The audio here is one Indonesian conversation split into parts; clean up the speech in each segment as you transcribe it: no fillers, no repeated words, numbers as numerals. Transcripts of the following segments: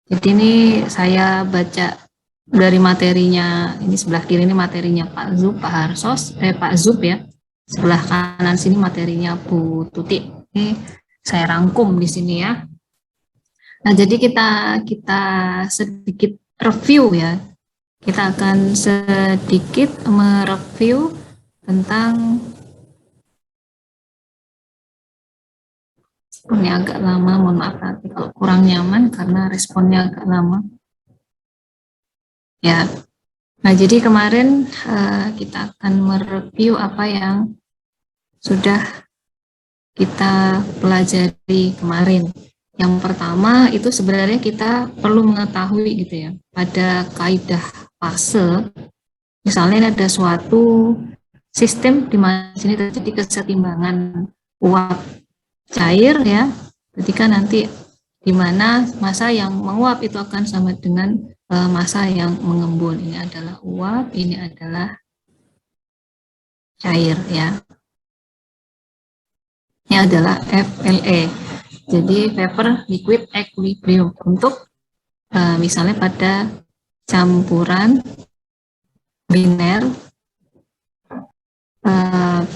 Jadi ini saya baca dari materinya, ini sebelah kiri ini materinya Pak Zub, Pak Harsos, Pak Zub ya. Sebelah kanan sini materinya Bu Tuti. Ini saya rangkum di sini ya. Nah, jadi kita sedikit review ya. Kita akan sedikit mereview tentang responnya agak lama, mohon maaf nanti kalau kurang nyaman karena responnya agak lama. Ya. Nah, jadi kemarin kita akan mereview apa yang sudah kita pelajari kemarin. Yang pertama itu sebenarnya kita perlu mengetahui gitu ya, pada kaidah fase, misalnya ada suatu sistem di mana sini terjadi kesetimbangan uap cair ya, ketika nanti di mana massa yang menguap itu akan sama dengan massa yang mengembun. Ini adalah uap, ini adalah cair ya. Ini adalah FLE. Jadi vapor liquid equilibrium untuk misalnya pada campuran biner,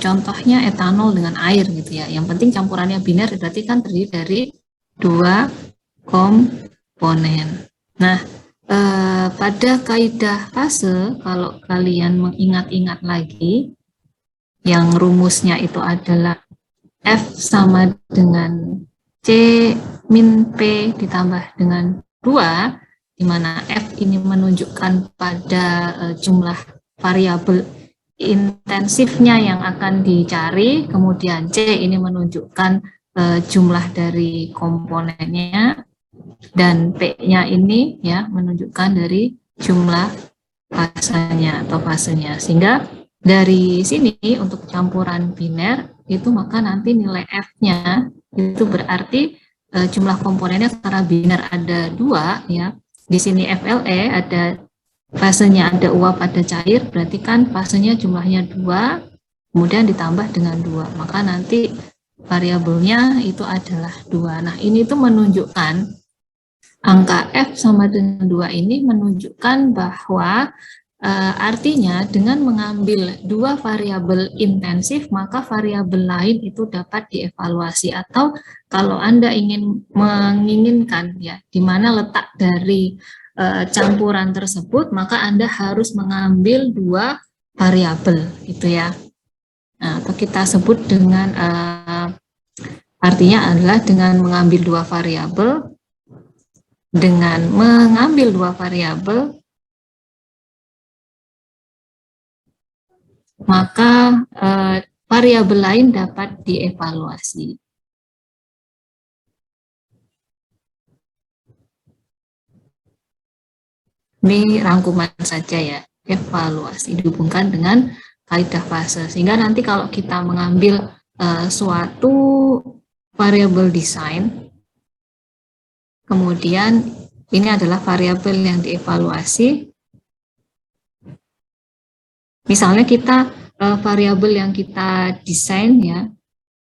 contohnya etanol dengan air gitu ya. Yang penting campurannya biner berarti kan terdiri dari dua komponen. Nah, pada kaidah fase kalau kalian mengingat-ingat lagi, yang rumusnya itu adalah F sama dengan C min P ditambah dengan 2, di mana F ini menunjukkan pada jumlah variabel intensifnya yang akan dicari, kemudian C ini menunjukkan jumlah dari komponennya, dan P-nya ini ya menunjukkan dari jumlah fasenya atau fasenya. Sehingga dari sini untuk campuran biner itu maka nanti nilai F-nya itu berarti jumlah komponennya karena biner ada 2 ya. Di sini FLE ada fasenya ada uap ada cair, berarti kan fasenya jumlahnya 2 kemudian ditambah dengan 2. Maka nanti variabelnya itu adalah 2. Nah, ini tuh menunjukkan angka F sama dengan 2 ini menunjukkan bahwa artinya dengan mengambil dua variabel intensif, maka variabel lain itu dapat dievaluasi. Atau kalau Anda ingin menginginkan ya di mana letak dari campuran tersebut, maka Anda harus mengambil dua variabel gitu ya. Nah, atau kita sebut dengan artinya adalah dengan mengambil dua variabel, maka variabel lain dapat dievaluasi. Ini rangkuman saja ya, evaluasi dihubungkan dengan kaidah fase. Sehingga nanti kalau kita mengambil suatu variabel desain, kemudian ini adalah variabel yang dievaluasi. Misalnya kita variabel yang kita desain ya,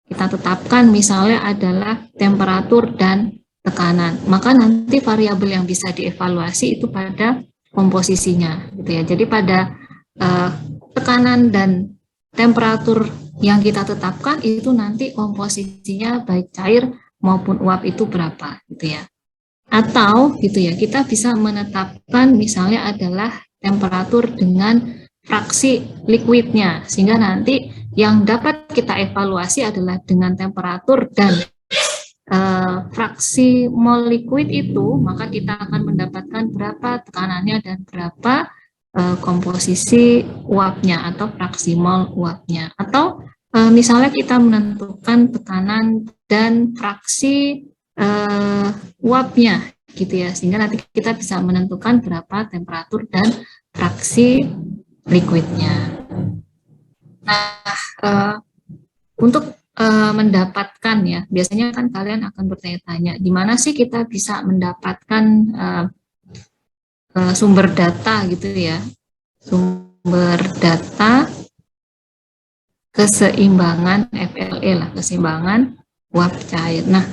kita tetapkan misalnya adalah temperatur dan tekanan, maka nanti variabel yang bisa dievaluasi itu pada komposisinya gitu ya. Jadi pada tekanan dan temperatur yang kita tetapkan itu nanti komposisinya baik cair maupun uap itu berapa gitu ya. Atau gitu ya, kita bisa menetapkan misalnya adalah temperatur dengan fraksi liquidnya, sehingga nanti yang dapat kita evaluasi adalah dengan temperatur dan fraksi mol liquid itu, maka kita akan mendapatkan berapa tekanannya dan berapa komposisi uapnya atau fraksi mol uapnya. Atau misalnya kita menentukan tekanan dan fraksi uapnya gitu ya, sehingga nanti kita bisa menentukan berapa temperatur dan fraksi liquidnya. Nah, untuk mendapatkan ya, biasanya kan kalian akan bertanya-tanya, di mana sih kita bisa mendapatkan sumber data gitu ya, sumber data keseimbangan FLE lah, keseimbangan uap cair. Nah,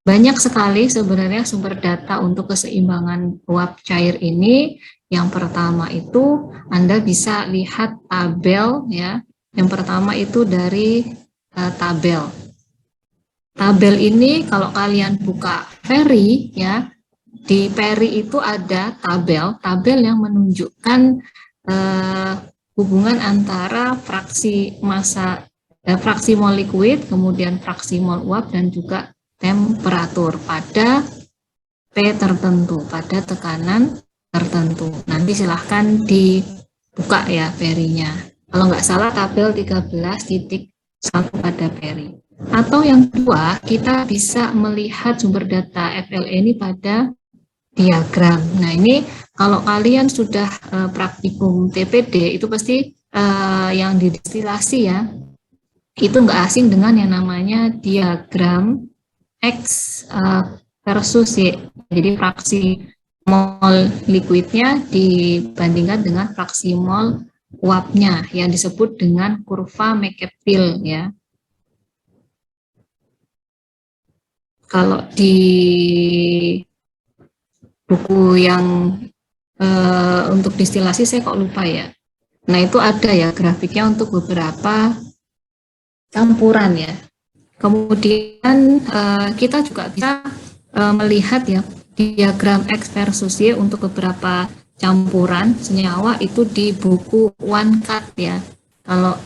banyak sekali sebenarnya sumber data untuk keseimbangan uap cair ini. Yang pertama itu Anda bisa lihat tabel ya. Yang pertama itu dari tabel. Tabel ini kalau kalian buka Peri ya, di Peri itu ada tabel yang menunjukkan hubungan antara fraksi massa, fraksi mol liquid, kemudian fraksi mol uap dan juga temperatur pada P tertentu, pada tekanan tertentu. Nanti silahkan dibuka ya Perinya. Kalau nggak salah tabel 13.1 pada Peri. Atau yang kedua, kita bisa melihat sumber data FLE ini pada diagram. Nah ini kalau kalian sudah praktikum TPD itu pasti yang didestilasi ya, itu nggak asing dengan yang namanya diagram X versus Y. Jadi fraksi mol liquidnya dibandingkan dengan fraksi mol uapnya yang disebut dengan kurva McCabe ya. Kalau di buku yang untuk distilasi saya kok lupa ya. Nah itu ada ya grafiknya untuk beberapa campuran ya. Kemudian kita juga bisa melihat ya diagram X versus Y untuk beberapa campuran senyawa itu di buku One Cut ya. Kalau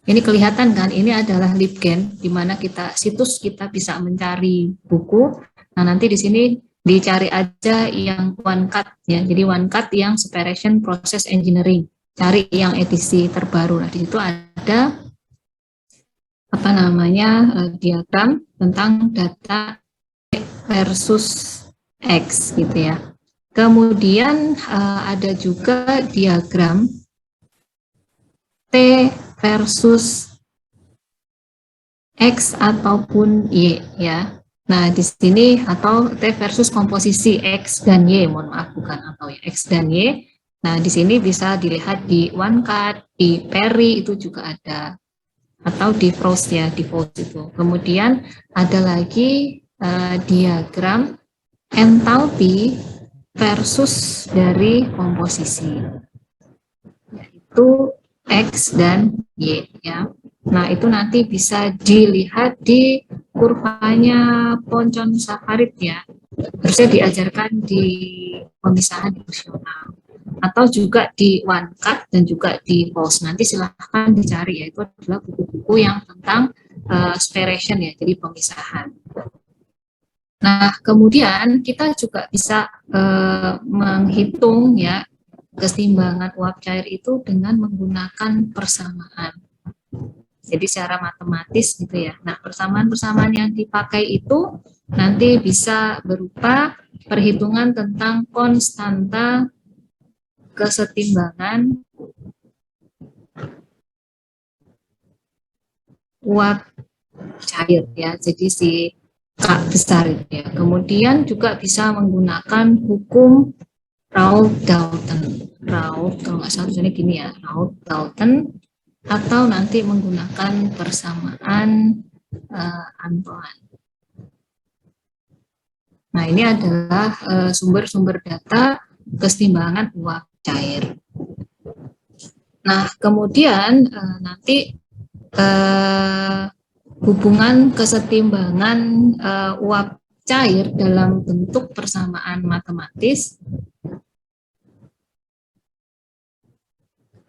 ini kelihatan kan, ini adalah LibGen, di mana situs kita bisa mencari buku. Nah nanti di sini dicari aja yang One Cut ya. Jadi One Cut yang Separation Process Engineering. Cari yang edisi terbaru. Nah di situ ada apa namanya diagram tentang data versus X gitu ya. Kemudian ada juga diagram T versus X ataupun Y ya. Nah di sini atau T versus komposisi X dan Y, mohon maaf bukan atau ya, X dan Y. Nah di sini bisa dilihat di One Cut, di Peri itu juga ada. Atau di Frost ya, di Frost itu. Kemudian ada lagi diagram entalpi versus dari komposisi, yaitu X dan Y ya. Nah itu nanti bisa dilihat di kurvanya Poncon Saffarit ya. Harusnya diajarkan di pemisahan fungsional. Atau juga di One Cut dan juga di Pulse. Nanti silahkan dicari ya, itu adalah buku-buku yang tentang aspiration ya, jadi pemisahan. Nah, kemudian kita juga bisa menghitung ya keseimbangan uap cair itu dengan menggunakan persamaan. Jadi secara matematis gitu ya. Nah, persamaan-persamaan yang dipakai itu nanti bisa berupa perhitungan tentang konstanta kesetimbangan uap cair ya, jadi si K besar itu ya. Kemudian juga bisa menggunakan hukum Raoult-Dalton. Raoult kalau nggak salah tulisannya gini ya, Raoult-Dalton, atau nanti menggunakan persamaan Antoine. Nah ini adalah sumber-sumber data kesetimbangan uap cair. Nah, kemudian nanti hubungan kesetimbangan uap cair dalam bentuk persamaan matematis,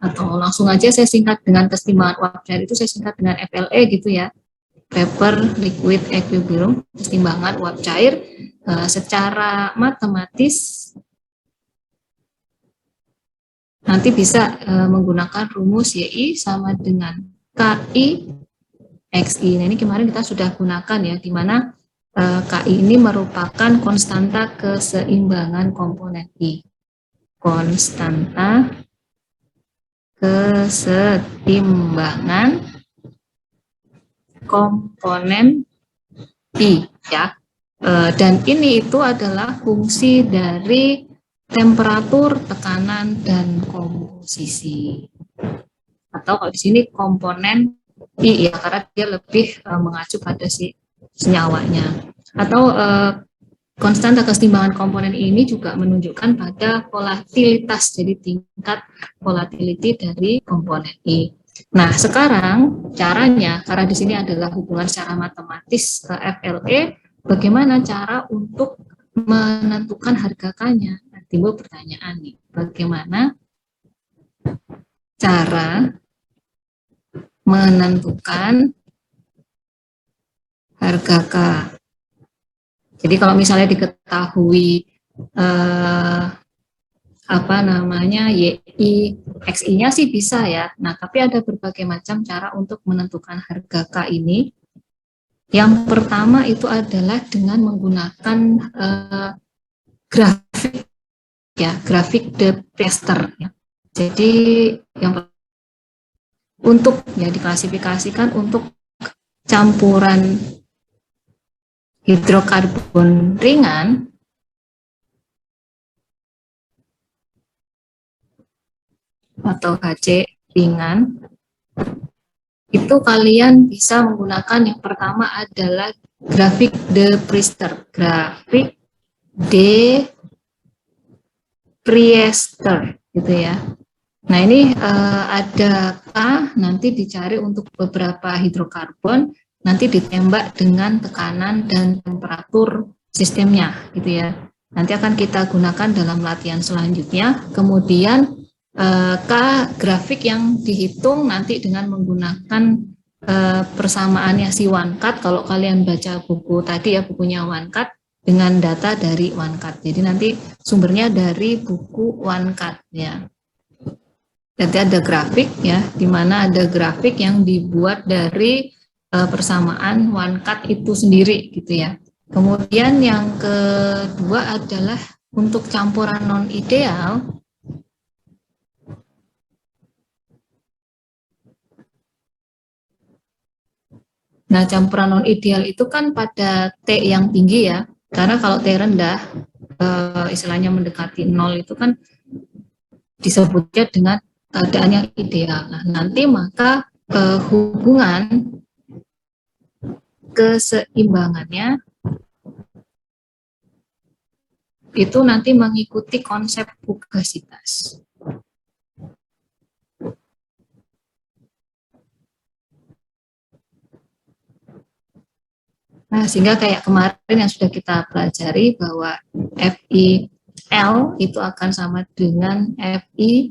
atau langsung aja saya singkat dengan kesetimbangan uap cair itu saya singkat dengan FLE gitu ya, Vapor Liquid Equilibrium, kesetimbangan uap cair secara matematis nanti bisa menggunakan rumus YI sama dengan KI XI. Nah ini kemarin kita sudah gunakan ya, di mana KI ini merupakan konstanta keseimbangan komponen I. Konstanta kesetimbangan komponen I ya. Dan ini itu adalah fungsi dari temperatur, tekanan, dan komposisi. Atau kalau di sini komponen I ya, karena dia lebih mengacu pada si senyawanya. Atau konstanta kesetimbangan komponen ini juga menunjukkan pada volatilitas, jadi tingkat volatility dari komponen I. Nah, sekarang caranya, karena di sini adalah hubungan secara matematis FLE, bagaimana cara untuk menentukan harga K-nya? Nah, timbul pertanyaan nih, bagaimana cara menentukan harga K? Jadi kalau misalnya diketahui apa namanya YI, XI-nya sih bisa ya. Nah, tapi ada berbagai macam cara untuk menentukan harga K ini. Yang pertama itu adalah dengan menggunakan grafik ya, grafik de Prester ya. Jadi yang untuk ya diklasifikasikan untuk campuran hidrokarbon ringan atau HC ringan, itu kalian bisa menggunakan yang pertama adalah grafik de Priester, grafik de Priester gitu ya. Nah ini ada K nanti dicari untuk beberapa hidrokarbon, nanti ditembak dengan tekanan dan temperatur sistemnya gitu ya. Nanti akan kita gunakan dalam latihan selanjutnya. Kemudian K grafik yang dihitung nanti dengan menggunakan persamaannya si OneCut. Kalau kalian baca buku tadi ya, bukunya OneCut dengan data dari OneCut. Jadi nanti sumbernya dari buku OneCut ya. Nanti ada grafik ya, di mana ada grafik yang dibuat dari persamaan OneCut itu sendiri gitu ya. Kemudian yang kedua adalah untuk campuran non ideal. Nah, campuran non ideal itu kan pada T yang tinggi ya, karena kalau T rendah, istilahnya mendekati 0 itu kan disebutnya dengan keadaan yang ideal. Nah, nanti maka hubungan keseimbangannya itu nanti mengikuti konsep fugasitas. Nah, sehingga kayak kemarin yang sudah kita pelajari bahwa FIL itu akan sama dengan FI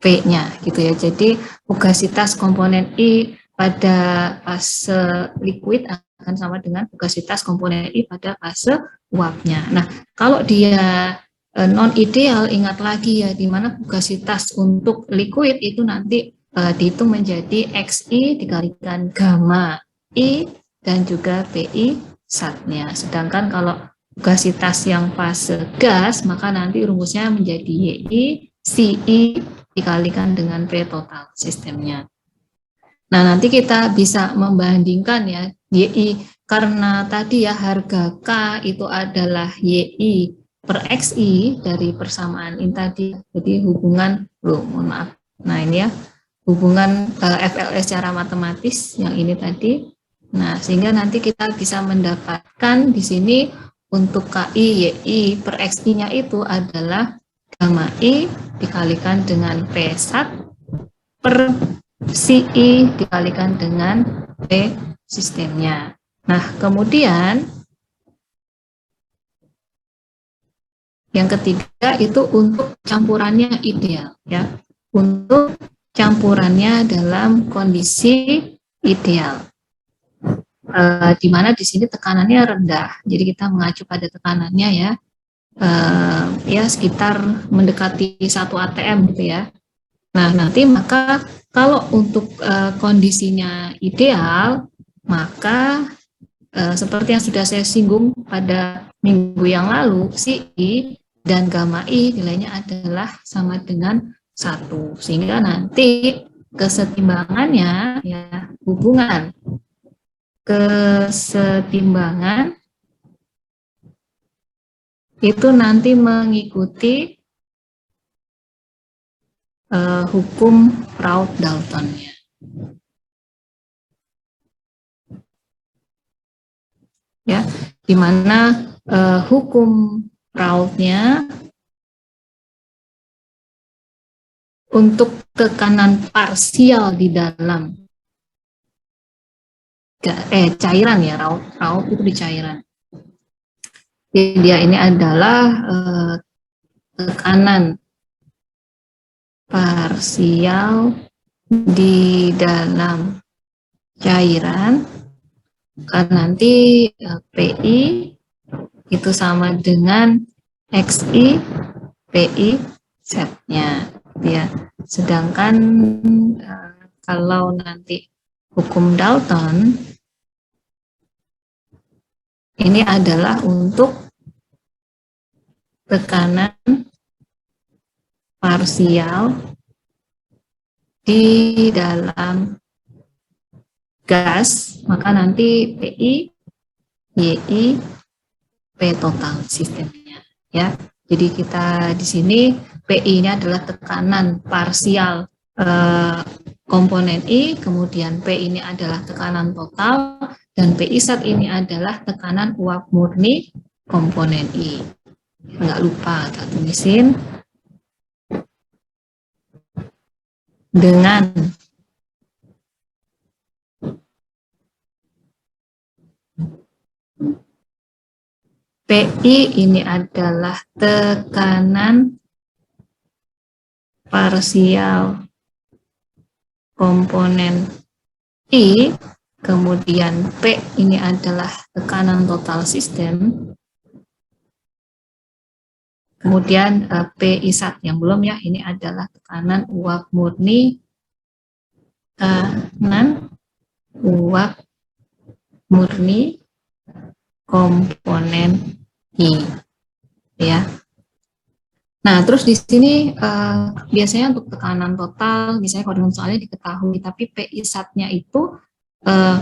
P-nya gitu ya. Jadi fugasitas komponen I pada fase liquid akan sama dengan fugasitas komponen I pada fase uapnya. Nah, kalau dia non ideal, ingat lagi ya, di mana fugasitas untuk liquid itu nanti dihitung menjadi XI dikalikan gamma I dan juga PI satnya. Sedangkan kalau fugasitas yang fase gas, maka nanti rumusnya menjadi YI CI dikalikan dengan P total sistemnya. Nah, nanti kita bisa membandingkan ya, YI, karena tadi ya harga K itu adalah YI per XI dari persamaan ini tadi, jadi hubungan, mohon maaf, nah ini ya, hubungan FLS secara matematis yang ini tadi. Nah, sehingga nanti kita bisa mendapatkan di sini untuk KI YI per XI-nya itu adalah gamma I dikalikan dengan P1 per CI dikalikan dengan P sistemnya. Nah, kemudian yang ketiga itu untuk campurannya ideal ya. Untuk campurannya dalam kondisi ideal. Di mana di sini tekanannya rendah. Jadi kita mengacu pada tekanannya ya. Ya sekitar mendekati 1 atm gitu ya. Nah, nanti maka kalau untuk kondisinya ideal, maka seperti yang sudah saya singgung pada minggu yang lalu, CI dan gamma I nilainya adalah sama dengan 1. Sehingga nanti kesetimbangannya, ya hubungan kesetimbangan itu nanti mengikuti hukum Raoult-Dalton ya. ya, di mana hukum Raoultnya untuk tekanan parsial di dalam cairan ya, Raoult itu di cairan. Jadi dia ini adalah tekanan parsial di dalam cairan, kan nanti PI itu sama dengan XI PI setnya ya. Sedangkan kalau nanti hukum Dalton ini adalah untuk tekanan parsial di dalam gas, maka nanti PI, YI, P total sistemnya ya. Jadi kita di sini PI ini adalah tekanan parsial komponen I, kemudian P ini adalah tekanan total, dan PI sat ini adalah tekanan uap murni komponen I. Nggak lupa kita tulisin dengan PI ini adalah tekanan parsial komponen I, kemudian P ini adalah tekanan total sistem, kemudian PI sat yang belum ya, ini adalah tekanan uap murni, tekanan uap murni komponen I ya. Nah, terus di sini biasanya untuk tekanan total, misalnya kalau dengan soalnya diketahui, tapi PI sat-nya itu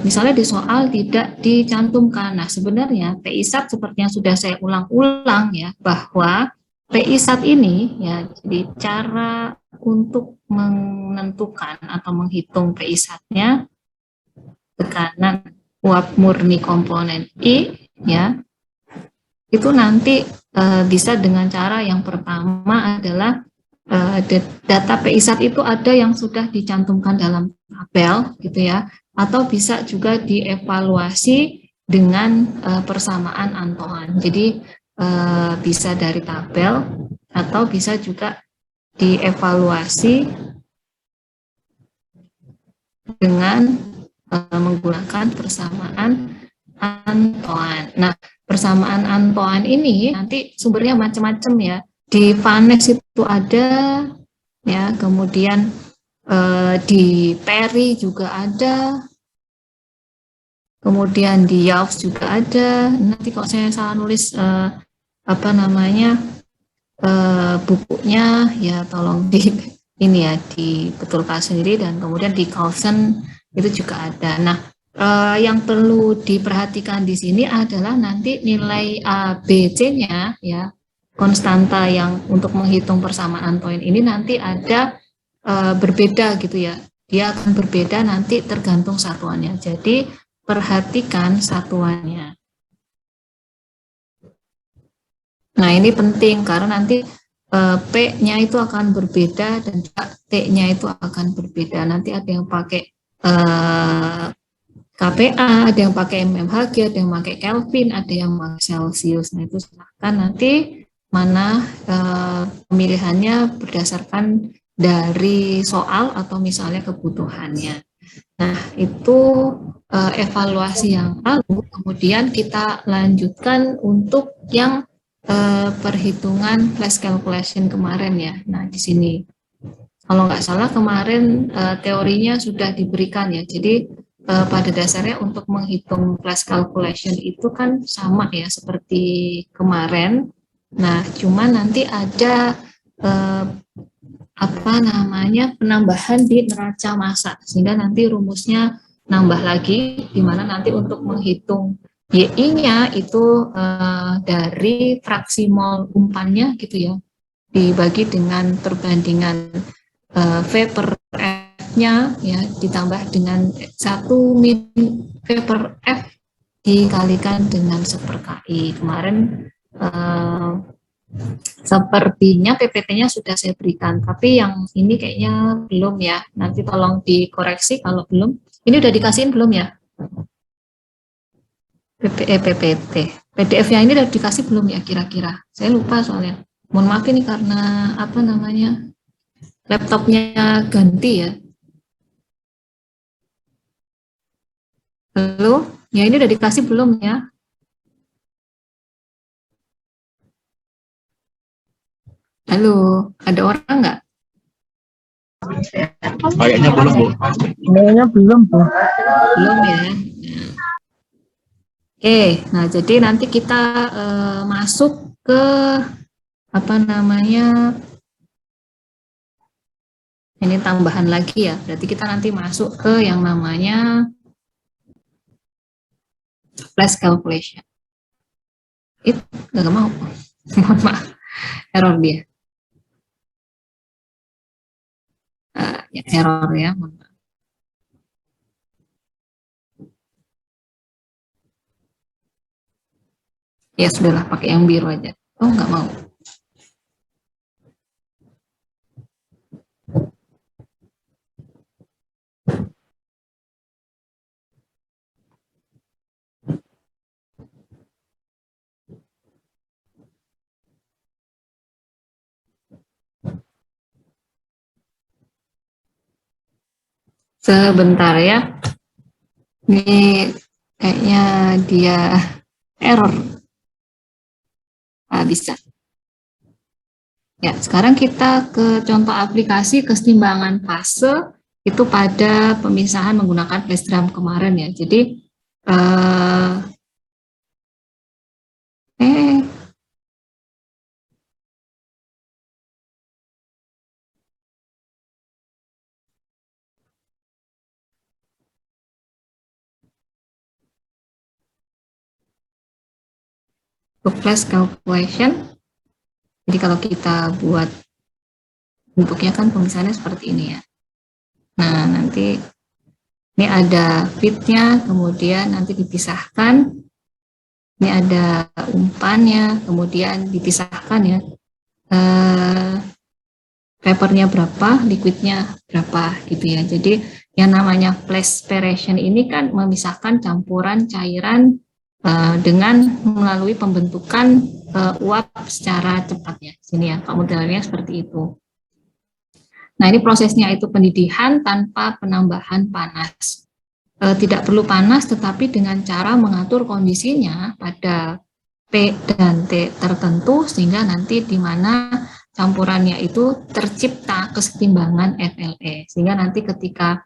misalnya di soal tidak dicantumkan. Nah, sebenarnya PI sat seperti yang sudah saya ulang-ulang ya, bahwa PI sat ini ya, jadi cara untuk menentukan atau menghitung PI sat-nya, tekanan uap murni komponen I ya, itu nanti bisa dengan cara yang pertama adalah data PI sat itu ada yang sudah dicantumkan dalam tabel gitu ya, atau bisa juga dievaluasi dengan persamaan Antoine. Jadi bisa dari tabel atau bisa juga dievaluasi dengan menggunakan persamaan Antoine. Nah, persamaan Antoine ini nanti sumbernya macam-macam ya. Di Vanes itu ada, ya, kemudian di Perry juga ada, kemudian di Yelps juga ada. Nanti kalau saya salah nulis bukunya ya tolong di ini ya dibetulkan sendiri, dan kemudian di Carlson itu juga ada. Nah, yang perlu diperhatikan di sini adalah nanti nilai A, B, C-nya ya, konstanta yang untuk menghitung persamaan Antoine ini nanti ada berbeda gitu ya. Dia akan berbeda nanti tergantung satuannya. Jadi perhatikan satuannya. Nah, ini penting karena nanti P-nya itu akan berbeda dan T-nya itu akan berbeda. Nanti ada yang pakai KPA, ada yang pakai mmHg, ada yang pakai Kelvin, ada yang pakai Celsius. Nah, itu silahkan nanti mana pemilihannya berdasarkan dari soal atau misalnya kebutuhannya. Nah, itu evaluasi yang lalu. Kemudian kita lanjutkan untuk yang perhitungan flash calculation kemarin ya. Nah, di sini kalau nggak salah kemarin teorinya sudah diberikan ya. Jadi pada dasarnya untuk menghitung flash calculation itu kan sama ya seperti kemarin. Nah, cuma nanti ada penambahan di neraca massa, sehingga nanti rumusnya nambah lagi, di mana nanti untuk menghitung YI-nya itu dari fraksi mol umpannya gitu ya, dibagi dengan perbandingan V per F-nya ya, ditambah dengan 1 min V per F dikalikan dengan 1/KI. Kemarin sepertinya PPT-nya sudah saya berikan, tapi yang ini kayaknya belum ya. Nanti tolong dikoreksi kalau belum. Ini udah dikasihin belum ya? PPT. PDF-nya ini udah dikasih belum ya kira-kira? Saya lupa soalnya. Mohon maaf ini karena apa namanya? Laptopnya ganti ya. Halo? Ya ini udah dikasih belum ya? Halo, ada orang nggak? Kayaknya belum, Bu. Kayaknya belum, Bu. Belum ya. Oke, nah jadi nanti kita masuk ke apa namanya, ini tambahan lagi ya. Berarti kita nanti masuk ke yang namanya flash calculation. Itu nggak mau. Mohon maaf, error dia. Ya, error ya. Mohon maaf. Ya sudahlah, pakai yang biru aja. Oh nggak mau. Sebentar ya. Ini kayaknya dia error. Bisa. Ya, sekarang kita ke contoh aplikasi kesetimbangan fase itu pada pemisahan menggunakan flash drum kemarin ya. Jadi eh, eh untuk flash calculation. Jadi kalau kita buat bentuknya kan pemisahannya seperti ini ya. Nah, nanti ini ada fitnya, kemudian nanti dipisahkan. Ini ada umpannya, kemudian dipisahkan ya. Papernya berapa, liquidnya berapa gitu ya. Jadi yang namanya flash separation ini kan memisahkan campuran cairan dengan melalui pembentukan uap secara cepat ya. Sini ya, modelnya seperti itu. Nah ini prosesnya itu pendidihan tanpa penambahan panas. Tidak perlu panas tetapi dengan cara mengatur kondisinya pada P dan T tertentu sehingga nanti di mana campurannya itu tercipta kesetimbangan FLE sehingga nanti ketika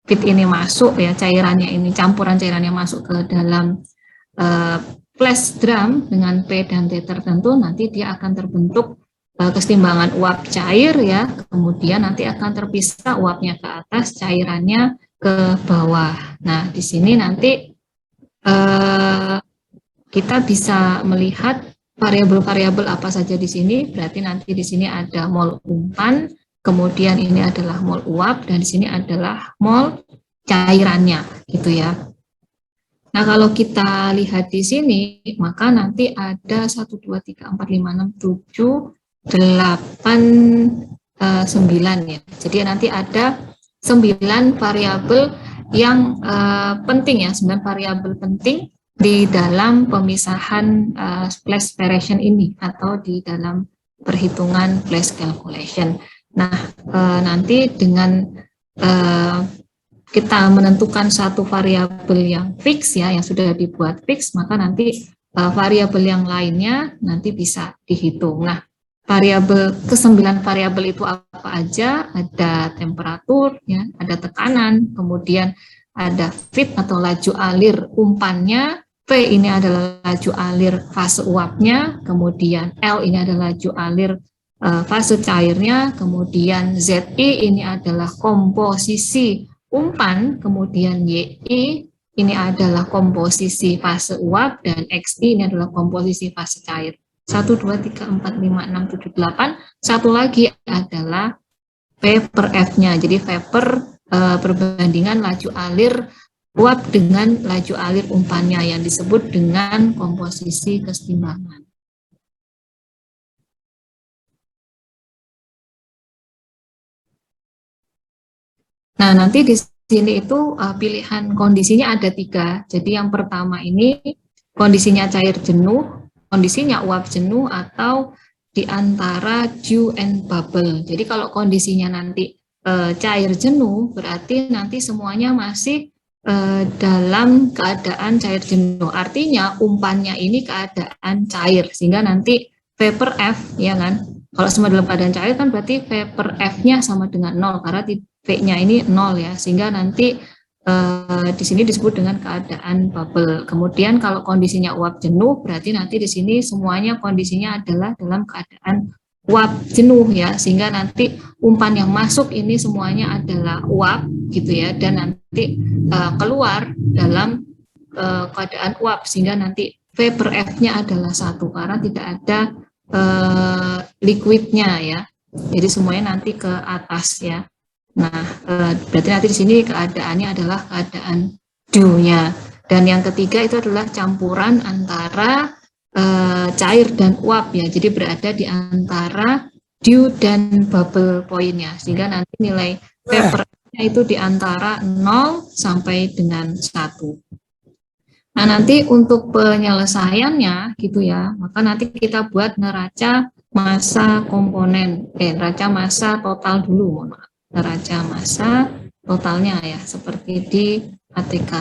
fit ini masuk ya cairannya ini campuran cairannya masuk ke dalam flash drum dengan P dan T tertentu nanti dia akan terbentuk kesetimbangan uap cair ya kemudian nanti akan terpisah uapnya ke atas cairannya ke bawah. Nah di sini nanti kita bisa melihat variabel-variabel apa saja di sini. Berarti nanti di sini ada mol umpan, kemudian ini adalah mol uap, dan di sini adalah mol cairannya, gitu ya. Nah, kalau kita lihat di sini, maka nanti ada 1, 2, 3, 4, 5, 6, 7, 8, 9 ya. Jadi nanti ada 9 variabel yang penting ya, 9 variabel penting di dalam pemisahan flash separation ini atau di dalam perhitungan flash calculation. Nah, nanti dengan kita menentukan satu variabel yang fix ya, yang sudah dibuat fix, maka nanti variabel yang lainnya nanti bisa dihitung. Nah, ke-9 variabel itu apa aja? Ada temperatur, ya, ada tekanan, kemudian ada fit atau laju alir umpannya, V ini adalah laju alir fase uapnya, kemudian L ini adalah laju alir fase cairnya, kemudian ZI ini adalah komposisi umpan, kemudian YI ini adalah komposisi fase uap, dan XI ini adalah komposisi fase cair. 1, 2, 3, 4, 5, 6, 7, 8. Satu lagi adalah P per F-nya. Jadi V per perbandingan laju alir uap dengan laju alir umpannya yang disebut dengan komposisi kesetimbangan. Nah, nanti di sini itu pilihan kondisinya ada 3. Jadi yang pertama ini kondisinya cair jenuh, kondisinya uap jenuh, atau di antara dew and bubble. Jadi kalau kondisinya nanti cair jenuh, berarti nanti semuanya masih dalam keadaan cair jenuh. Artinya umpannya ini keadaan cair, sehingga nanti vapor F, ya kan? Kalau semua dalam keadaan cair kan berarti vapor F-nya sama dengan 0, karena V-nya ini 0 ya, sehingga nanti di sini disebut dengan keadaan bubble. Kemudian kalau kondisinya uap jenuh, berarti nanti di sini semuanya kondisinya adalah dalam keadaan uap jenuh ya, sehingga nanti umpan yang masuk ini semuanya adalah uap gitu ya, dan nanti keluar dalam keadaan uap, sehingga nanti vapor F-nya adalah 1 karena tidak ada liquidnya ya. Jadi semuanya nanti ke atas ya. Nah, berarti nanti di sini keadaannya adalah keadaan dew-nya. Dan yang ketiga itu adalah campuran antara cair dan uap ya. Jadi berada di antara dew dan bubble point-nya. Sehingga nanti nilai vapor-nya itu di antara 0 sampai dengan 1. Nah, nanti untuk penyelesaiannya gitu ya, maka nanti kita buat neraca massa komponen, neraca massa total dulu, mohon maaf. Neraca massa totalnya ya, seperti di ATK,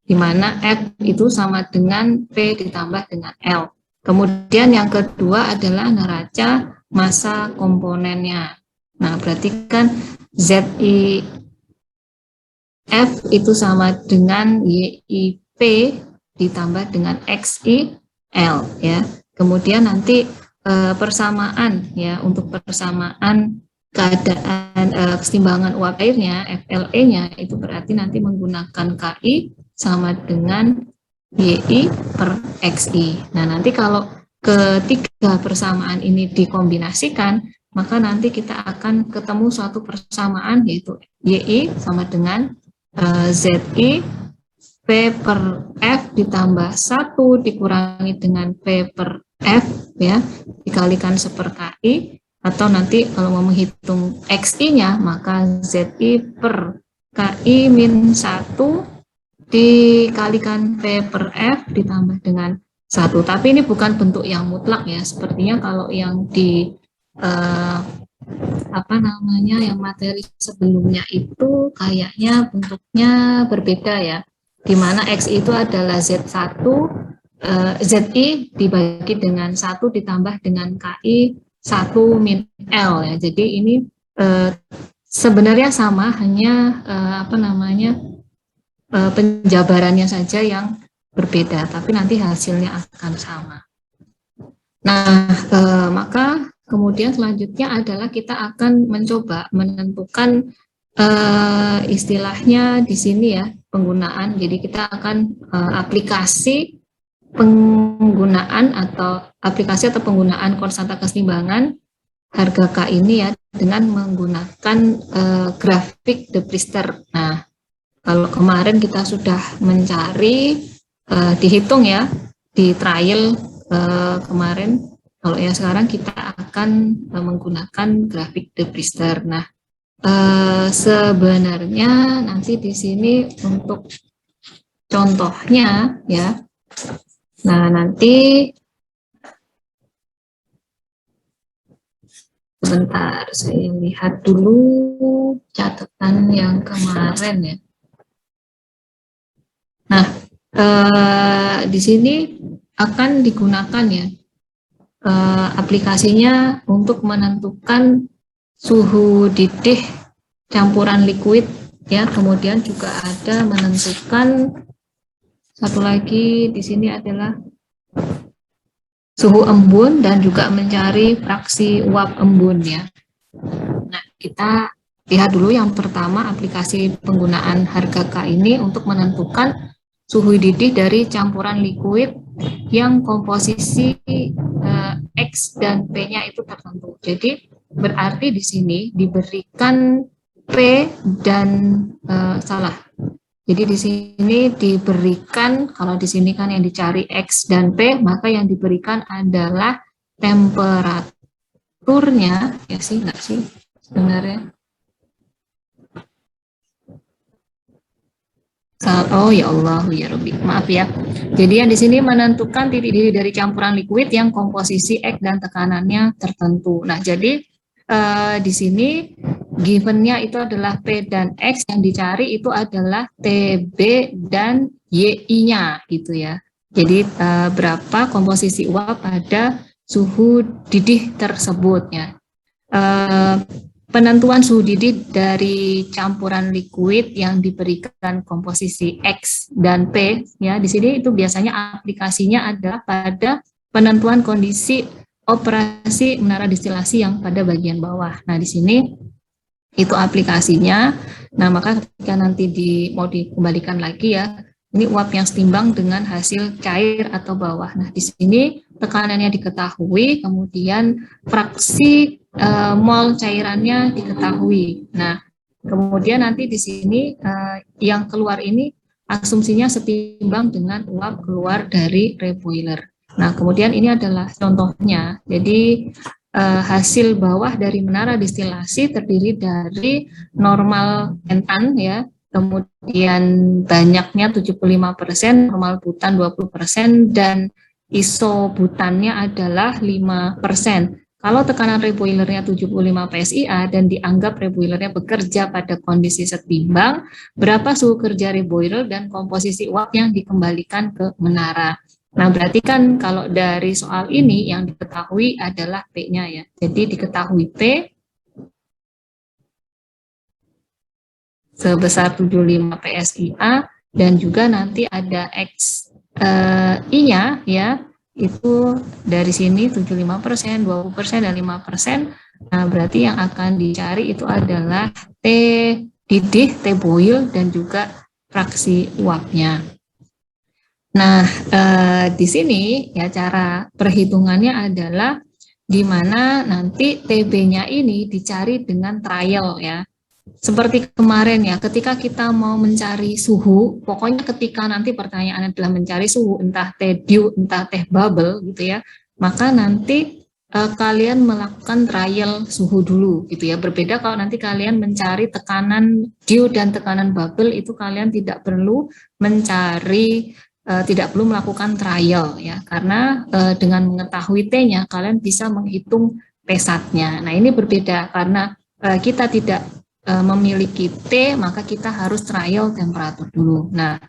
di mana F itu sama dengan P ditambah dengan L. Kemudian yang kedua adalah neraca massa komponennya. Nah, berarti kan ZI F itu sama dengan YIP ditambah dengan XIL ya. Kemudian nanti persamaan ya, untuk persamaan keadaan kesetimbangan uap airnya, FLE-nya itu berarti nanti menggunakan KI sama dengan YI per XI. Nah, nanti kalau ketiga persamaan ini dikombinasikan, maka nanti kita akan ketemu suatu persamaan, yaitu YI sama dengan ZI P per F ditambah 1 dikurangi dengan P per F ya, dikalikan seper KI, atau nanti kalau mau menghitung XI-nya maka ZI per KI min 1 dikalikan P per F ditambah dengan 1. Tapi ini bukan bentuk yang mutlak ya, sepertinya kalau yang di yang materi sebelumnya itu kayaknya bentuknya berbeda ya, di mana X itu adalah Z1 ZI dibagi dengan 1 ditambah dengan KI 1 min L ya. Jadi ini sebenarnya sama, hanya penjabarannya saja yang berbeda, tapi nanti hasilnya akan sama. Nah, maka kemudian selanjutnya adalah kita akan mencoba menentukan istilahnya di sini ya, penggunaan. Jadi kita akan aplikasi penggunaan atau penggunaan konstanta kesetimbangan harga K ini ya, dengan menggunakan grafik De Priester. Nah, kalau kemarin kita sudah mencari, dihitung ya, di trial kemarin, kalau yang sekarang kita akan menggunakan grafik De Priester. Nah, sebenarnya nanti di sini untuk contohnya ya. Nah, nanti sebentar saya lihat dulu catatan yang kemarin ya. Nah, di sini akan digunakan ya aplikasinya untuk menentukan suhu didih campuran liquid ya, kemudian juga ada menentukan satu lagi di sini adalah suhu embun dan juga mencari fraksi uap embun ya. Nah, kita lihat dulu yang pertama, aplikasi penggunaan harga K ini untuk menentukan suhu didih dari campuran liquid yang komposisi X dan P-nya itu tertentu. Jadi berarti di sini diberikan dan salah. Jadi di sini diberikan, kalau di sini kan yang dicari X dan P, maka yang diberikan adalah temperaturnya, ya sih, enggak sih sebenarnya. Oh ya Allah, ya Rabbi, maaf ya. Jadi yang di sini menentukan titik didih dari campuran liquid yang komposisi X dan tekanannya tertentu. Nah, jadi di sini givennya itu adalah P dan X, yang dicari itu adalah TB dan YI-nya gitu ya. Jadi berapa komposisi uap pada suhu didih tersebut ya. Penentuan suhu didih dari campuran liquid yang diberikan komposisi X dan P ya, di sini itu biasanya aplikasinya adalah pada penentuan kondisi operasi menara distilasi yang pada bagian bawah. Nah, di sini itu aplikasinya. Nah, maka ketika nanti mau dikembalikan lagi ya, ini uap yang setimbang dengan hasil cair atau bawah. Nah, di sini tekanannya diketahui, kemudian fraksi mol cairannya diketahui. Nah, kemudian nanti di sini yang keluar ini asumsinya setimbang dengan uap keluar dari reboiler. Nah, kemudian ini adalah contohnya. Jadi hasil bawah dari menara distilasi terdiri dari normal pentan ya, kemudian banyaknya 75%, normal butan 20%, dan isobutannya adalah 5%. Kalau tekanan reboilernya 75 PSIA dan dianggap reboilernya bekerja pada kondisi setimbang, berapa suhu kerja reboiler dan komposisi uap yang dikembalikan ke menara. Nah, berarti kan kalau dari soal ini yang diketahui adalah P-nya ya. Jadi diketahui P sebesar 75 PSIA, dan juga nanti ada X I-nya ya, itu dari sini 75%, 20%, dan 5%. Nah, berarti yang akan dicari itu adalah T didih, T boil, dan juga fraksi uapnya. Nah, di sini ya cara perhitungannya adalah di mana nanti TB-nya ini dicari dengan trial ya. Seperti kemarin ya, ketika kita mau mencari suhu, pokoknya ketika nanti pertanyaan adalah mencari suhu, entah teh dew, entah teh bubble gitu ya, maka nanti kalian melakukan trial suhu dulu gitu ya. Berbeda kalau nanti kalian mencari tekanan dew dan tekanan bubble, itu kalian tidak perlu mencari, tidak perlu melakukan trial ya, karena dengan mengetahui T-nya kalian bisa menghitung P-SAT-nya. Nah, ini berbeda karena kita tidak memiliki T, maka kita harus trial temperatur dulu. Nah,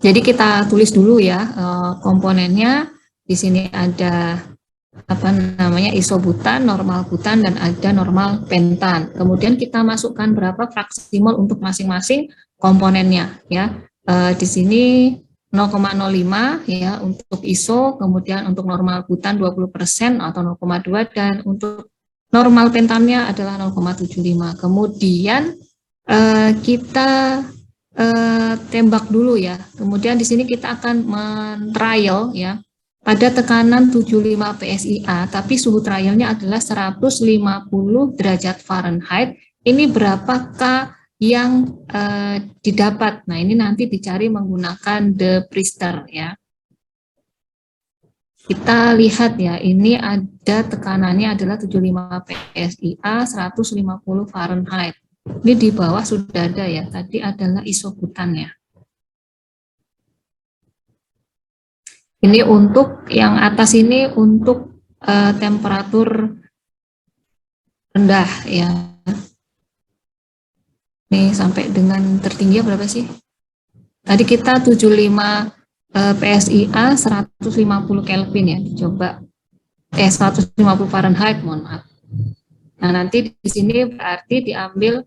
jadi kita tulis dulu ya komponennya. Di sini ada apa namanya isobutan, normal butan, dan ada normal pentan. Kemudian kita masukkan berapa fraksi mol untuk masing-masing komponennya ya. Di sini 0,05 ya untuk iso, kemudian untuk normal butan 20% atau 0,2, dan untuk normal pentannya adalah 0,75. Kemudian kita tembak dulu ya. Kemudian di sini kita akan men-trial ya pada tekanan 75 PSIA, tapi suhu trialnya adalah 150 derajat Fahrenheit. Ini berapakah yang didapat? Nah, ini nanti dicari menggunakan De Priester ya. Kita lihat ya, ini ada tekanannya adalah 75 PSIA, 150 Fahrenheit. Ini di bawah sudah ada ya, tadi adalah isobutannya. Ini untuk yang atas ini untuk temperatur rendah ya. Ini sampai dengan tertinggi berapa sih? Tadi kita 75 PSIA 150 Kelvin ya, dicoba 150 Fahrenheit, mohon maaf. Nah, nanti di sini berarti diambil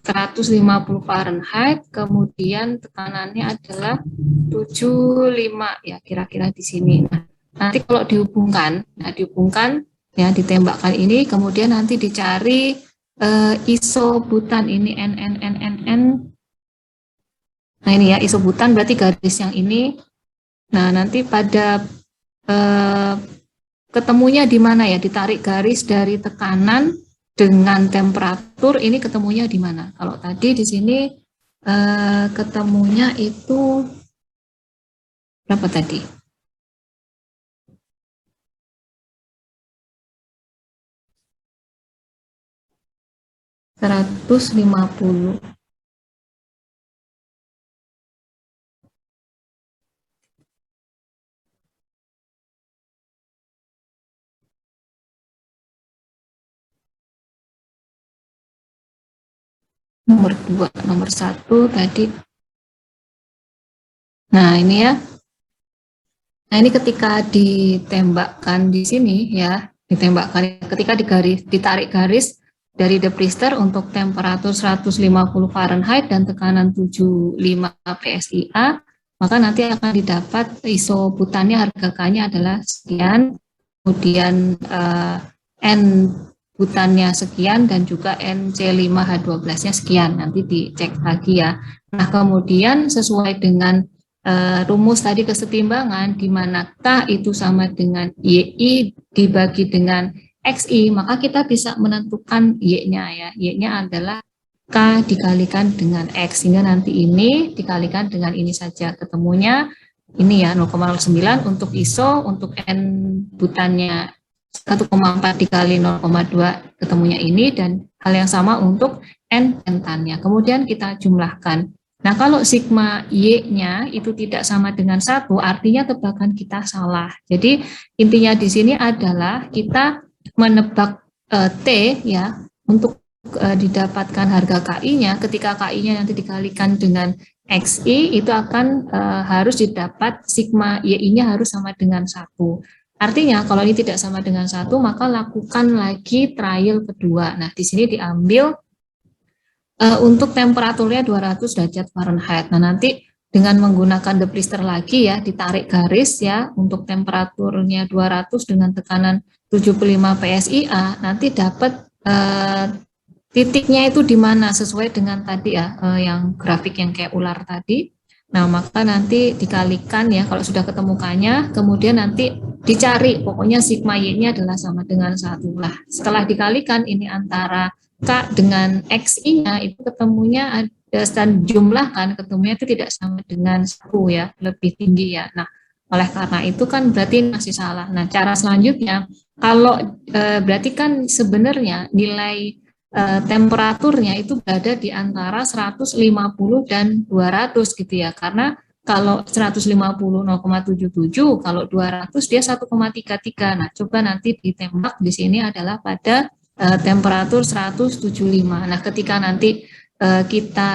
150 Fahrenheit, kemudian tekanannya adalah 75 ya, kira-kira di sini. Nah, nanti kalau dihubungkan ya, ditembakkan ini, kemudian nanti dicari isobutan ini NN. Nah, ini ya isobutan, berarti garis yang ini. Nah, nanti pada ketemunya di mana ya? Ditarik garis dari tekanan dengan temperatur ini ketemunya di mana? Kalau tadi di sini ketemunya itu berapa tadi? 150. Nomor 2, nomor 1 tadi. Nah, ini ya. Nah, ini ketika ditembakkan di sini ya, ditembakkan ketika ditarik garis dari debrister untuk temperatur 150 Fahrenheit dan tekanan 75 PSIA, maka nanti akan didapat isobutannya harga K-nya adalah sekian, kemudian N butannya sekian dan juga NC5H12-nya sekian, nanti dicek lagi ya. Nah, kemudian sesuai dengan rumus tadi kesetimbangan di mana K itu sama dengan YI dibagi dengan XI, maka kita bisa menentukan Y-nya ya. Y-nya adalah K dikalikan dengan X, sehingga nanti ini dikalikan dengan ini saja. Ketemunya ini ya 0,09 untuk ISO, untuk N butannya 1,4 dikali 0,2 ketemunya ini, dan hal yang sama untuk N pentannya. Kemudian kita jumlahkan. Nah, kalau sigma Y-nya itu tidak sama dengan 1, artinya tebakan kita salah. Jadi, intinya di sini adalah kita menebak T ya, untuk didapatkan harga KI-nya, ketika KI-nya nanti dikalikan dengan XI, itu akan harus didapat sigma YI-nya harus sama dengan 1. Artinya, kalau ini tidak sama dengan 1, maka lakukan lagi trial kedua. Nah, di sini diambil untuk temperaturnya 200 derajat Fahrenheit. Nah, nanti dengan menggunakan debrister lagi ya, ditarik garis ya, untuk temperaturnya 200 dengan tekanan 75 PSIA, nanti dapat titiknya itu di mana, sesuai dengan tadi ya, yang grafik yang kayak ular tadi. Nah, maka nanti dikalikan ya, kalau sudah ketemukannya, kemudian nanti dicari, pokoknya sigma Y-nya adalah sama dengan 1 lah. Setelah dikalikan, ini antara K dengan XI-nya itu ketemunya ada jumlah kan, ketemunya itu tidak sama dengan 1 ya, lebih tinggi ya. Nah, oleh karena itu kan berarti masih salah. Nah, cara selanjutnya, kalau berarti kan sebenarnya nilai temperaturnya itu berada di antara 150 dan 200 gitu ya, karena kalau 150 0,77, kalau 200 dia 1,33. Nah, coba nanti ditembak di sini adalah pada temperatur 175. Nah, ketika nanti kita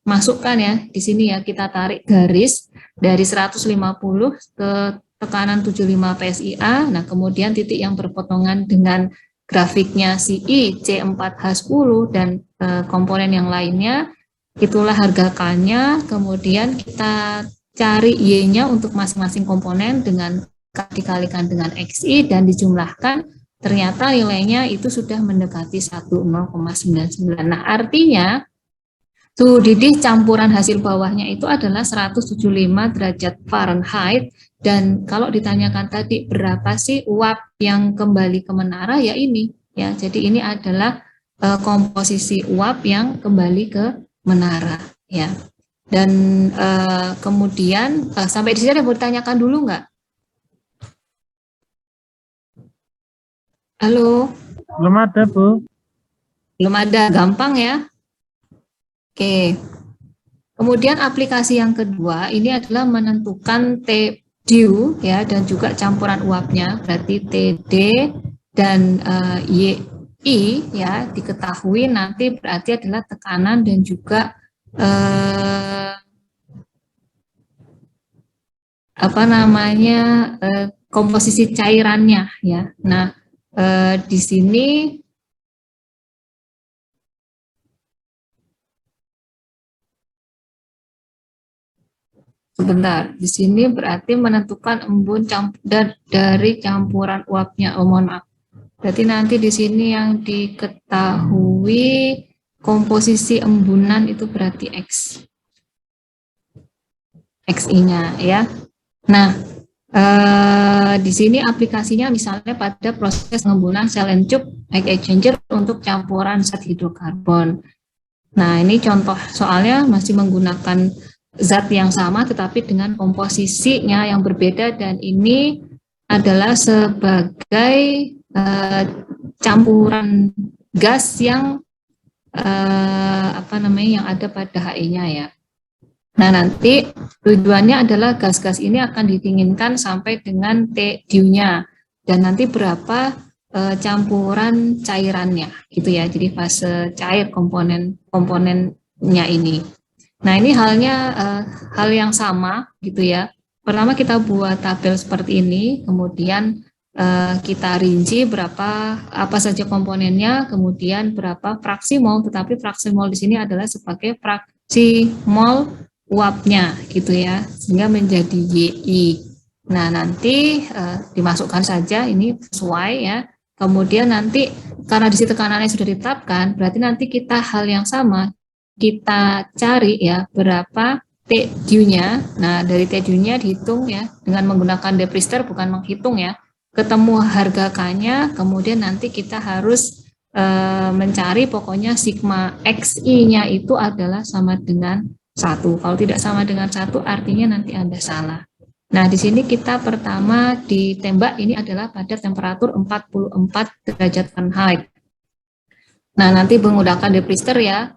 masukkan ya di sini ya, kita tarik garis dari 150 ke tekanan 75 PSIA. Nah, kemudian titik yang berpotongan dengan grafiknya CI C4H10 dan komponen yang lainnya, itulah harga K-nya. Kemudian kita cari Y-nya untuk masing-masing komponen dengan K dikalikan dengan XI dan dijumlahkan. Ternyata nilainya itu sudah mendekati 10,99. Nah, artinya suhu didih campuran hasil bawahnya itu adalah 175 derajat Fahrenheit, dan kalau ditanyakan tadi berapa sih uap yang kembali ke menara, ya ini ya. Jadi ini adalah komposisi uap yang kembali ke menara ya. Dan kemudian sampai di sini ada mau ditanyakan dulu nggak? Halo? Belum ada, Bu. Belum ada, gampang ya. Oke. Kemudian aplikasi yang kedua ini adalah menentukan TDU ya, dan juga campuran uapnya, berarti TD dan YI ya diketahui nanti berarti adalah tekanan dan juga apa namanya komposisi cairannya ya. Nah, di sini sebentar, di sini berarti menentukan embun dari campuran uapnya. Oh, mohon maaf. Berarti nanti di sini yang diketahui komposisi embunan itu berarti XI-nya ya. Nah, Di sini aplikasinya misalnya pada proses pengumpulan sel and tube egg exchanger untuk campuran zat hidrokarbon. Nah, ini contoh soalnya masih menggunakan zat yang sama tetapi dengan komposisinya yang berbeda, dan ini adalah sebagai campuran gas yang yang ada pada HE-nya ya. Nah, nanti tujuannya adalah gas-gas ini akan didinginkan sampai dengan T-due-nya, dan nanti berapa campuran cairannya gitu ya. Jadi fase cair komponennya ini. Nah, ini hal yang sama gitu ya. Pertama kita buat tabel seperti ini, kemudian kita rinci apa saja komponennya, kemudian berapa fraksi mol, tetapi fraksi mol di sini adalah sebagai fraksi mol uapnya gitu ya, sehingga menjadi YI. Nah, nanti dimasukkan saja ini sesuai ya. Kemudian nanti karena di sini tekanannya sudah ditetapkan, berarti nanti kita hal yang sama kita cari ya berapa T-due-nya. Nah, dari T-due-nya dihitung ya dengan menggunakan deprister, bukan menghitung ya. Ketemu harga K-nya, kemudian nanti kita harus mencari pokoknya sigma XI-nya itu adalah sama dengan 1. Kalau tidak sama dengan 1 artinya nanti Anda salah. Nah, di sini kita pertama ditembak ini adalah pada temperatur 44 derajat Fahrenheit. Nah, nanti menggunakan deprister ya,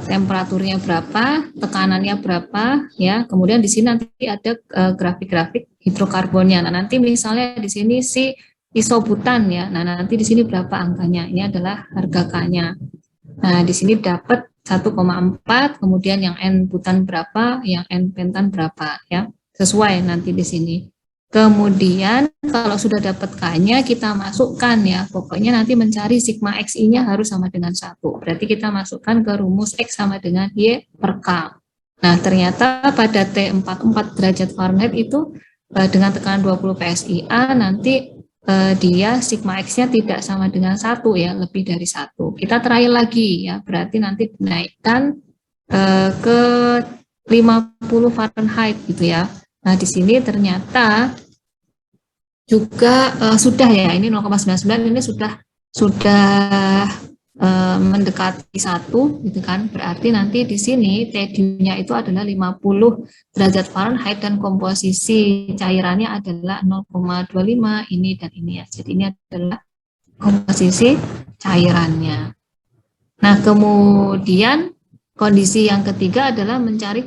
temperaturnya berapa, tekanannya berapa ya. Kemudian di sini nanti ada grafik-grafik hidrokarbonnya. Nah, nanti misalnya di sini si isobutan ya. Nah, nanti di sini berapa angkanya? Ini adalah harga K-nya. Nah, di sini dapat 1,4, kemudian yang N butan berapa, yang N pentan berapa ya. Sesuai nanti di sini. Kemudian kalau sudah dapat K-nya kita masukkan ya, pokoknya nanti mencari sigma XI-nya harus sama dengan 1. Berarti kita masukkan ke rumus X sama dengan Y per K. Nah, ternyata pada T44 derajat Fahrenheit itu dengan tekanan 20 PSIA nanti dia sigma X-nya tidak sama dengan 1 ya, lebih dari 1. Kita trial lagi ya, berarti nanti dinaikkan ke 50 Fahrenheit gitu ya. Nah, di sini ternyata juga sudah ya, ini 0,99 ini sudah mendekati 1 gitu kan. Berarti nanti di sini T-due-nya itu adalah 50 derajat Fahrenheit dan komposisi cairannya adalah 0,25 ini dan ini ya. Jadi ini adalah komposisi cairannya. Nah, kemudian kondisi yang ketiga adalah mencari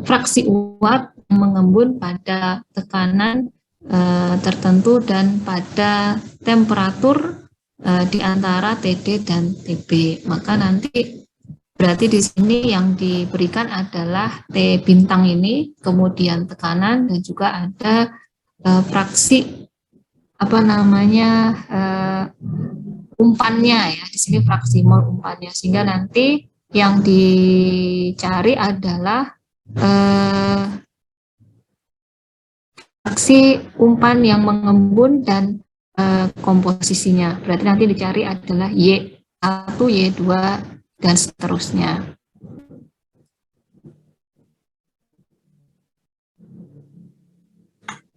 fraksi uap yang mengembun pada tekanan tertentu dan pada temperatur di antara TD dan TB. Maka nanti berarti di sini yang diberikan adalah T bintang ini, kemudian tekanan dan juga ada fraksi umpannya ya. Di sini fraksi mol umpannya, sehingga nanti yang dicari adalah fraksi umpan yang mengembun dan komposisinya. Berarti nanti dicari adalah Y1, Y2, dan seterusnya.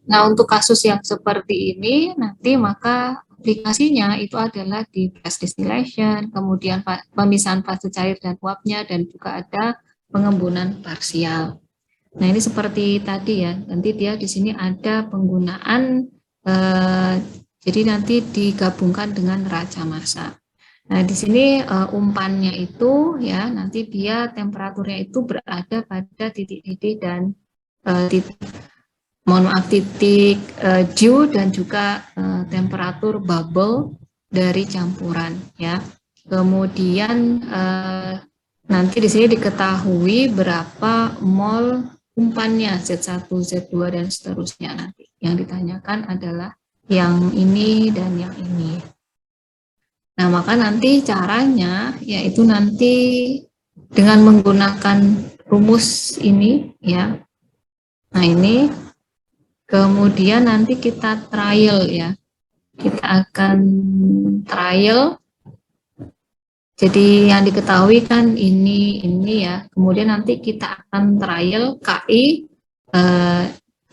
Nah, untuk kasus yang seperti ini, nanti maka aplikasinya itu adalah di press distillation, kemudian pemisahan fase cair dan uapnya, dan juga ada pengembunan parsial. Nah, ini seperti tadi ya, nanti dia di sini ada penggunaan, jadi nanti digabungkan dengan neraca massa. Nah, di sini umpannya itu ya, nanti dia temperaturnya itu berada pada titik-titik dan titik dew dan juga temperatur bubble dari campuran ya. Kemudian nanti di sini diketahui berapa mol umpannya Z1, Z2 dan seterusnya. Nanti yang ditanyakan adalah yang ini dan yang ini. Nah, maka nanti caranya yaitu nanti dengan menggunakan rumus ini ya. Nah, ini kemudian nanti kita trial ya. Kita akan trial. Jadi yang diketahui kan ini ya. Kemudian nanti kita akan trial KI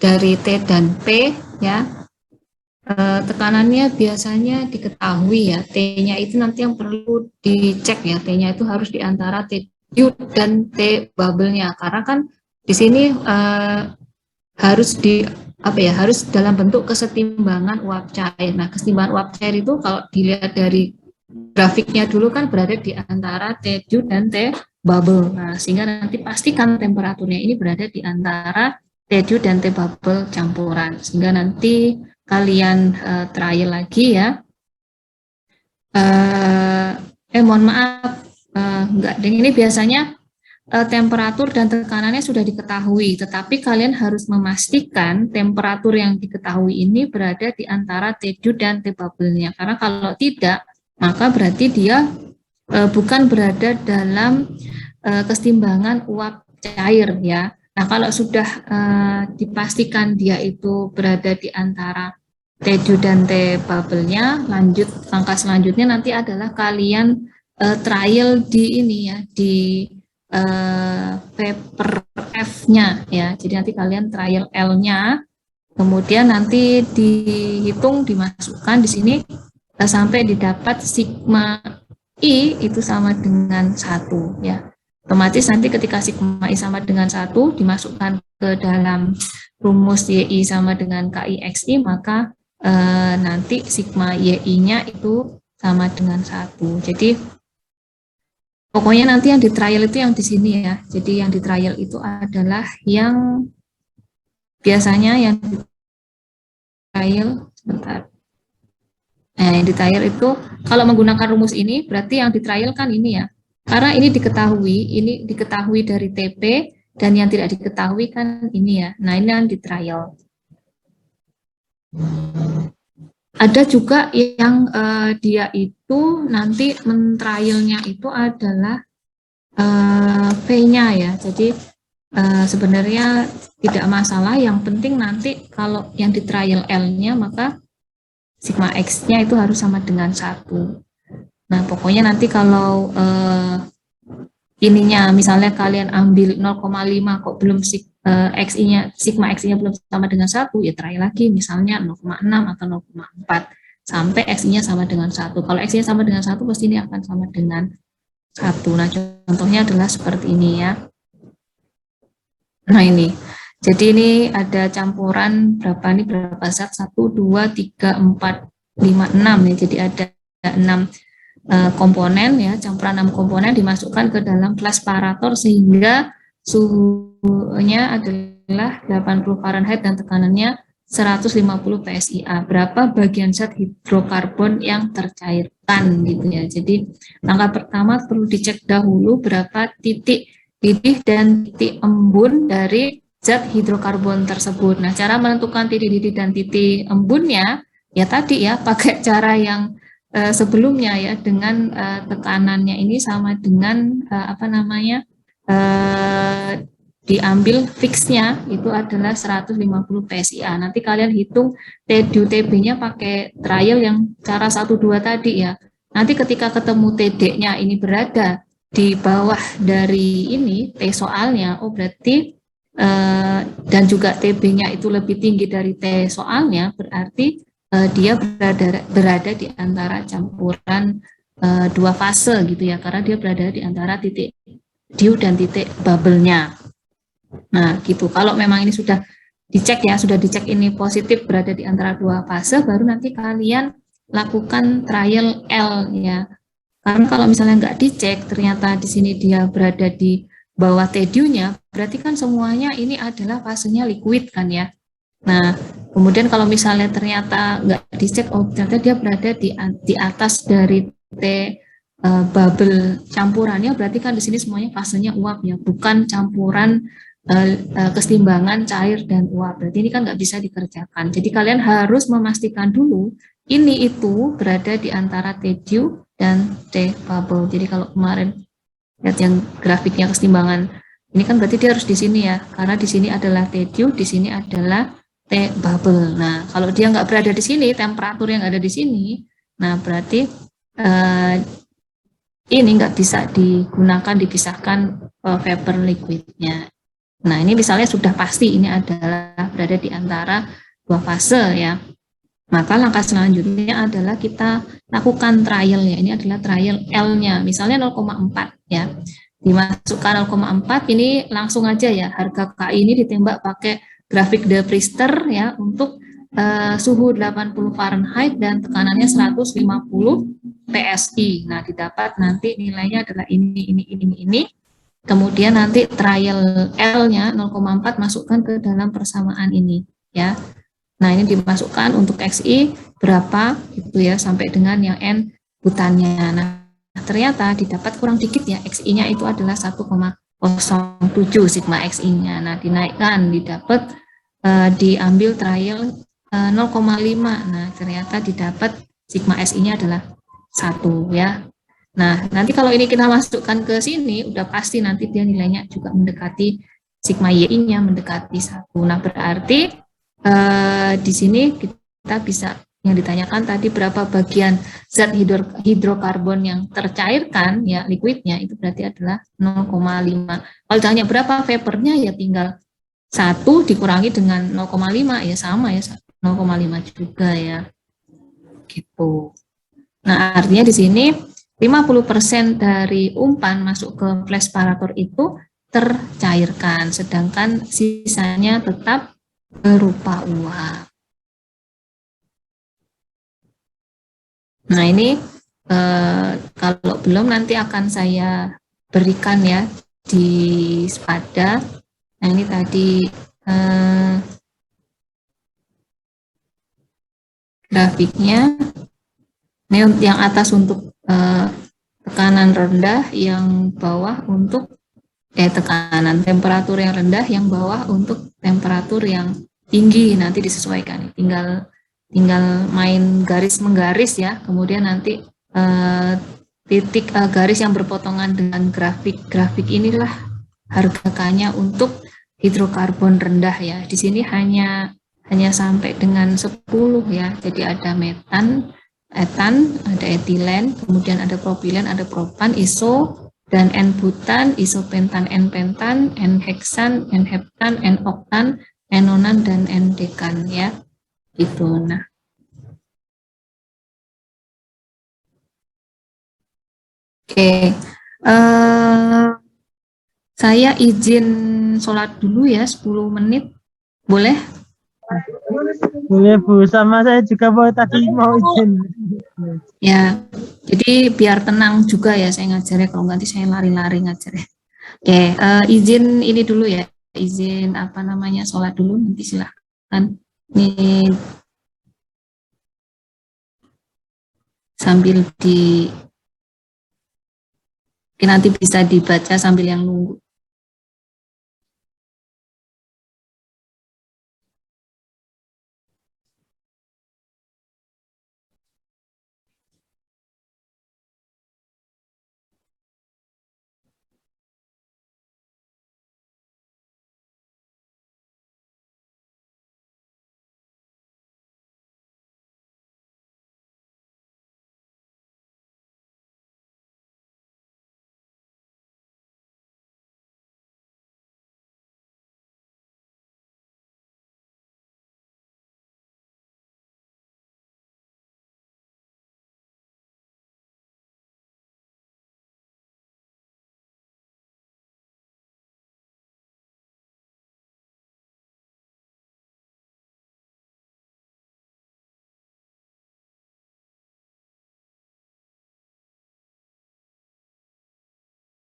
dari T dan P ya, tekanannya biasanya diketahui ya, T-nya itu nanti yang perlu dicek ya, T-nya itu harus di antara T tube dan T bubble-nya, karena kan di sini harus harus dalam bentuk kesetimbangan uap cair. Nah, kesetimbangan uap cair itu kalau dilihat dari grafiknya dulu kan berada di antara T tube dan T bubble. Nah, sehingga nanti pastikan temperaturnya ini berada di antara T tube dan T bubble campuran. Sehingga nanti kalian trial lagi ya. Mohon maaf, enggak. Dan ini biasanya temperatur dan tekanannya sudah diketahui, tetapi kalian harus memastikan temperatur yang diketahui ini berada di antara T tube dan T bubble-nya. Karena kalau tidak, maka berarti dia bukan berada dalam kesetimbangan uap cair ya. Nah, kalau sudah dipastikan dia itu berada di antara T tube dan T bubble-nya, lanjut langkah selanjutnya nanti adalah kalian trial di ini ya, di paper F-nya ya. Jadi nanti kalian trial L-nya, kemudian nanti dihitung, dimasukkan di sini sampai didapat sigma I itu sama dengan 1 ya. Otomatis nanti ketika sigma I sama dengan 1 dimasukkan ke dalam rumus YI sama dengan KI XI, maka nanti sigma YI-nya itu sama dengan 1. Jadi pokoknya nanti yang di trial itu yang di sini ya. Jadi yang di trial itu adalah yang biasanya yang di trial, sebentar. Nah, yang di trial itu kalau menggunakan rumus ini berarti yang di trial kan ini ya. Karena ini diketahui dari TP dan yang tidak diketahui kan ini ya. Nah, ini yang di trial. Ada juga yang dia itu nanti mentrialnya itu adalah V-nya ya. Jadi sebenarnya tidak masalah, yang penting nanti kalau yang di trial L-nya maka sigma X-nya itu harus sama dengan 1. Nah, pokoknya nanti kalau ininya misalnya kalian ambil 0,5 kok belum sigma X-nya belum sama dengan 1, ya trial lagi misalnya 0,6 atau 0,4 sampai X-nya sama dengan 1. Kalau X-nya sama dengan 1 pasti ini akan sama dengan 1. Nah, contohnya adalah seperti ini ya. Nah, ini. Jadi ini ada campuran berapa zat? 1, 2, 3, 4, 5, 6 ya. Jadi ada 6 komponen ya, campuran 6 komponen dimasukkan ke dalam flash-parator sehingga suhunya adalah 80 Fahrenheit dan tekanannya 150 PSIA. Berapa bagian zat hidrokarbon yang tercairkan gitu ya. Jadi langkah pertama perlu dicek dahulu berapa titik didih dan titik embun dari zat hidrokarbon tersebut. Nah, cara menentukan titik didih dan titik embunnya ya tadi ya pakai cara yang sebelumnya ya, dengan tekanannya ini sama dengan diambil fixnya itu adalah 150 PSIA. Nanti kalian hitung TDU TB-nya pakai trial yang cara 1, 2 tadi ya. Nanti ketika ketemu TD-nya ini berada di bawah dari ini T soalnya, oh berarti dan juga TB-nya itu lebih tinggi dari T soalnya, berarti dia berada di antara campuran dua fase gitu ya, karena dia berada di antara titik dew dan titik bubble-nya. Nah, gitu. Kalau memang ini sudah dicek ya, sudah dicek ini positif berada di antara dua fase, baru nanti kalian lakukan trial L ya. Karena kalau misalnya nggak dicek, ternyata di sini dia berada di bawah T-dew-nya, berarti kan semuanya ini adalah fasenya liquid kan ya. Nah, kemudian kalau misalnya ternyata nggak dicek, oh ternyata dia berada di atas dari T bubble campurannya, berarti kan di sini semuanya fasenya uap ya, bukan campuran kesetimbangan cair dan uap. Berarti ini kan nggak bisa dikerjakan. Jadi kalian harus memastikan dulu ini itu berada di antara T-dew dan T bubble. Jadi kalau kemarin lihat yang grafiknya kesetimbangan, ini kan berarti dia harus di sini ya, karena di sini adalah T-dew, di sini adalah T bubble. Nah, kalau dia nggak berada di sini, temperatur yang ada di sini, nah berarti ini nggak bisa digunakan, dipisahkan vapor liquidnya. Nah, ini misalnya sudah pasti ini adalah berada di antara dua fase ya. Maka langkah selanjutnya adalah kita lakukan trial ya. Ini adalah trial L-nya, misalnya 0,4 ya. Dimasukkan 0,4 ini langsung aja ya. Harga KI ini ditembak pakai grafik De Priester ya untuk suhu 80 Fahrenheit dan tekanannya 150 PSI. Nah, didapat nanti nilainya adalah ini. Kemudian nanti trial L-nya 0,4 masukkan ke dalam persamaan ini ya. Nah, ini dimasukkan untuk XI berapa gitu ya sampai dengan yang N butannya. Nah, ternyata didapat kurang dikit ya, XI-nya itu adalah 1,07 sigma XI-nya. Nah, dinaikkan didapat diambil trial 0,5. Nah, ternyata didapat sigma SI-nya adalah 1 ya. Nah, nanti kalau ini kita masukkan ke sini, udah pasti nanti dia nilainya juga mendekati sigma YI-nya mendekati 1. Nah, berarti di sini kita bisa yang ditanyakan tadi berapa bagian zat hidrokarbon yang tercairkan ya liquidnya itu berarti adalah 0,5. Kalau ditanya berapa vapornya ya tinggal 1 dikurangi dengan 0,5 ya sama ya 0,5 juga ya gitu. Nah, artinya di sini 50% dari umpan masuk ke flash separator itu tercairkan, sedangkan sisanya tetap berupa uap. Nah, ini kalau belum nanti akan saya berikan ya di Spada. Nah, ini tadi grafiknya. Ini yang atas untuk tekanan rendah, yang bawah untuk tekanan temperatur yang rendah, yang bawah untuk temperatur yang tinggi. Nanti disesuaikan. Tinggal main garis menggaris ya. Kemudian nanti titik garis yang berpotongan dengan grafik inilah harga K-nya untuk hidrokarbon rendah ya. Di sini hanya sampai dengan 10 ya. Jadi ada metan, etan, ada etilen, kemudian ada propilen, ada propan, iso, dan N-butan, isopentan, N-pentan, N-heksan, N-heptan, N-oktan, N-nonan, dan N-dekan ya. Itu. Nah. Oke. Saya izin sholat dulu ya 10 menit. Boleh? Boleh Bu, sama saya juga tadi mau izin. Ya, jadi biar tenang juga ya saya ngajarnya, kalau nanti saya lari-lari ngajarnya. Oke, izin ini dulu ya, izin apa namanya sholat dulu, nanti silahkan. Ini sambil nanti bisa dibaca sambil yang nunggu.